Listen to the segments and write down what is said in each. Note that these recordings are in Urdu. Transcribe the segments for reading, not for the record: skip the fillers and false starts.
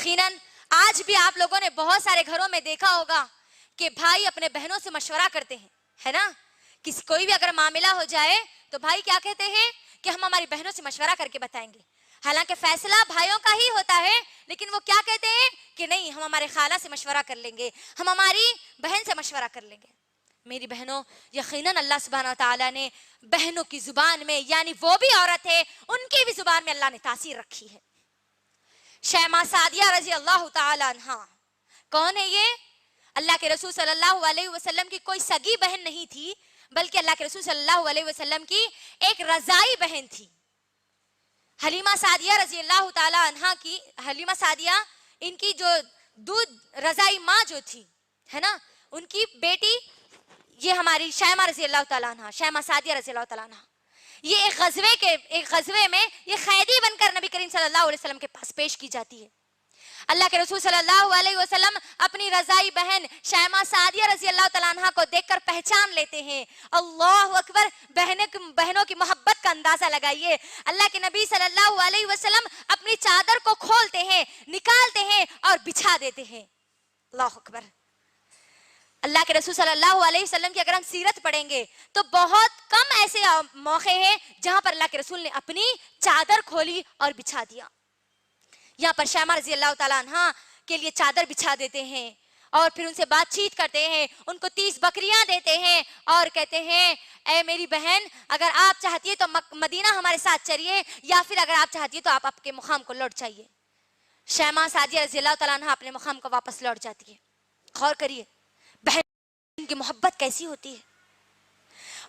یقیناً آج بھی آپ لوگوں نے بہت سارے گھروں میں دیکھا ہوگا کہ بھائی اپنے بہنوں سے مشورہ کرتے ہیں، ہے نا؟ کوئی بھی اگر معاملہ ہو جائے تو بھائی کیا کہتے ہیں کہ ہم ہماری بہنوں سے مشورہ کر کے بتائیں گے. حالانکہ فیصلہ بھائیوں کا ہی ہوتا ہے، لیکن وہ کیا کہتے ہیں کہ نہیں، ہم ہمارے خالہ سے مشورہ کر لیں گے، ہم ہماری بہن سے مشورہ کر لیں گے. میری بہنوں، یقیناً اللہ سبحانہ و تعالیٰ نے بہنوں کی زبان میں، یعنی وہ بھی عورت ہے، ان کی بھی زبان میں اللہ نے تاثیر رکھی ہے. شیماء سعدیہ رضی اللہ تعالیٰ عنہ کون ہے یہ؟ اللہ کے رسول صلی اللہ علیہ وسلم کی کوئی سگی بہن نہیں تھی، بلکہ اللہ کے رسول صلی اللہ علیہ وسلم کی ایک رضائی بہن تھی. حلیمہ سعدیہ رضی اللہ تعالیٰ عنہ کی، حلیمہ سعدیہ ان کی جو دودھ رضائی ماں جو تھی، ہے نا، ان کی بیٹی یہ ہماری شیماء رضی اللہ تعالیٰ عنہ، شیماء سعدیہ رضی اللہ تعالیٰ عنہ، یہ ایک غزوے میں یہ قیدی بن کر نبی کریم صلی اللہ علیہ وسلم کے پاس پیش کی جاتی ہے. اللہ کے رسول صلی اللہ علیہ وسلم اپنی رضائی بہن شیماء سعدیہ رضی اللہ تعالیٰ عنہ کو دیکھ کر پہچان لیتے ہیں. اللہ اکبر! بہنوں کی محبت کا اندازہ لگائیے. اللہ کے نبی صلی اللہ علیہ وسلم اپنی چادر کو کھولتے ہیں، نکالتے ہیں اور بچھا دیتے ہیں. اللہ اکبر! اللہ کے رسول صلی اللہ علیہ وسلم کی اگر ہم سیرت پڑھیں گے تو بہت کم ایسے موقع ہیں جہاں پر اللہ کے رسول نے اپنی چادر کھولی اور بچھا دیا. یہاں پر شیماء رضی اللہ تعالیٰ عنہ کے لیے چادر بچھا دیتے ہیں اور پھر ان سے بات چیت کرتے ہیں، ان کو 30 بکریاں دیتے ہیں اور کہتے ہیں اے میری بہن، اگر آپ چاہتی ہے تو مدینہ ہمارے ساتھ چلیے، یا پھر اگر آپ چاہتی ہے تو آپ اپنے مقام کو لوٹ جائیے. شیماء سعدیہ رضی اللہ تعالیٰ عنہ اپنے مقام کو واپس لوٹ جاتی ہے. غور کریے بہن کی محبت کیسی ہوتی ہے.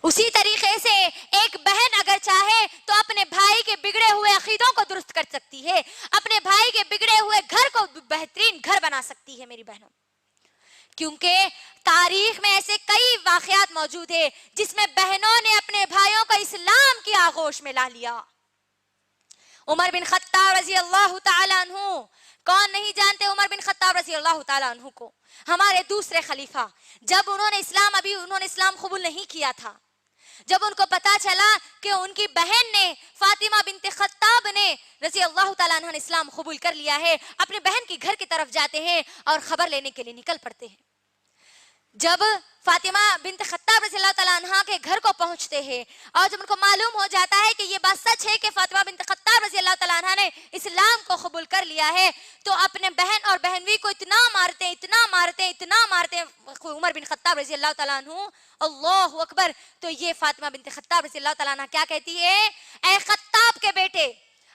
اسی طریقے سے ایک بہن اگر چاہے تو اپنے بھائی کے بگڑے ہوئے عقیدوں کو درست کر سکتی ہے، اپنے بھائی کے بگڑے ہوئے گھر کو بہترین گھر بنا سکتی ہے میری بہنوں. کیونکہ تاریخ میں ایسے کئی واقعات موجود ہیں جس میں بہنوں نے اپنے بھائیوں کو اسلام کی آغوش میں لا لیا. عمر بن خطاب رضی اللہ تعالیٰ عنہ، کون نہیں جانتے عمر بن خطاب رضی اللہ تعالیٰ عنہ کو، ہمارے دوسرے خلیفہ. جب انہوں نے اسلام قبول نہیں کیا تھا، جب ان کو پتا چلا کہ ان کی بہن نے فاطمہ بنت خطاب نے رضی اللہ تعالیٰ عنہ نے اسلام قبول کر لیا ہے، اپنے بہن کے گھر کی طرف جاتے ہیں اور خبر لینے کے لیے نکل پڑتے ہیں. جب فاطمہ بنت خطاب رضی اللہ تعالیٰ عنہ کے گھر کو پہنچتے ہیں اور جب ان کو معلوم ہو جاتا ہے کہ یہ بات سچ ہے کہ فاطمہ بنت خطاب رضی اللہ تعالیٰ عنہ نے اسلام کو قبول کر لیا ہے، تو اپنے بہن اور بہنوئی کو اتنا مارتے عمر بن خطاب رضی اللہ تعالیٰ عنہ. اللہ اکبر! تو یہ فاطمہ بنت خطاب رضی اللہ تعالیٰ عنہ کیا کہتی ہے؟ اے خطاب کے بیٹے،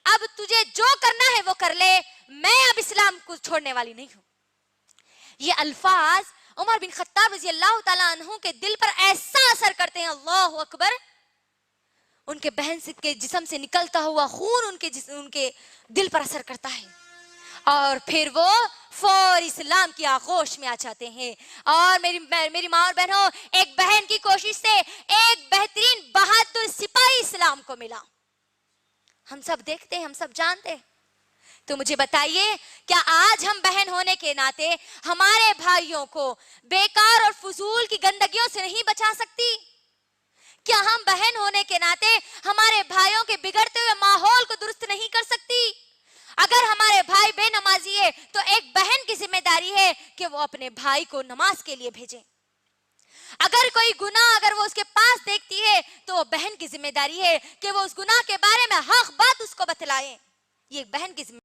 اب تجھے جو کرنا ہے وہ کر لے، میں اب اسلام کو چھوڑنے والی نہیں ہوں. یہ الفاظ عمر بن خطاب رضی اللہ تعالیٰ عنہ کے دل پر ایسا اثر کرتے ہیں. اللہ اکبر! ان کے بہن کے جسم سے نکلتا ہوا خون ان کے دل پر اثر کرتا ہے اور پھر وہ فور اسلام کی آغوش میں آ جاتے ہیں. اور میری ماں اور بہنوں، ایک بہن کی کوشش سے ایک بہترین بہادر سپاہی اسلام کو ملا. ہم سب دیکھتے ہیں، ہم سب جانتے ہیں. تو مجھے بتائیے، کیا آج ہم بہن ہونے کے ناطے ہمارے بھائیوں کو بیکار اور فضول کی گندگیوں سے نہیں بچا سکتی؟ کیا ہم بہن ہونے کے ناطے ہمارے بھائیوں کے بگڑتے ہوئے ماحول کو درست نہیں کر سکتی؟ اگر ہمارے بھائی بے نمازی ہے تو ایک بہن کی ذمہ داری ہے کہ وہ اپنے بھائی کو نماز کے لیے بھیجیں. اگر کوئی گناہ اگر وہ اس کے پاس دیکھتی ہے تو وہ بہن کی ذمہ داری ہے کہ وہ اس گناہ کے بارے میں حق بات اس کو بتلائیں. یہ ایک بہن کی ذمہ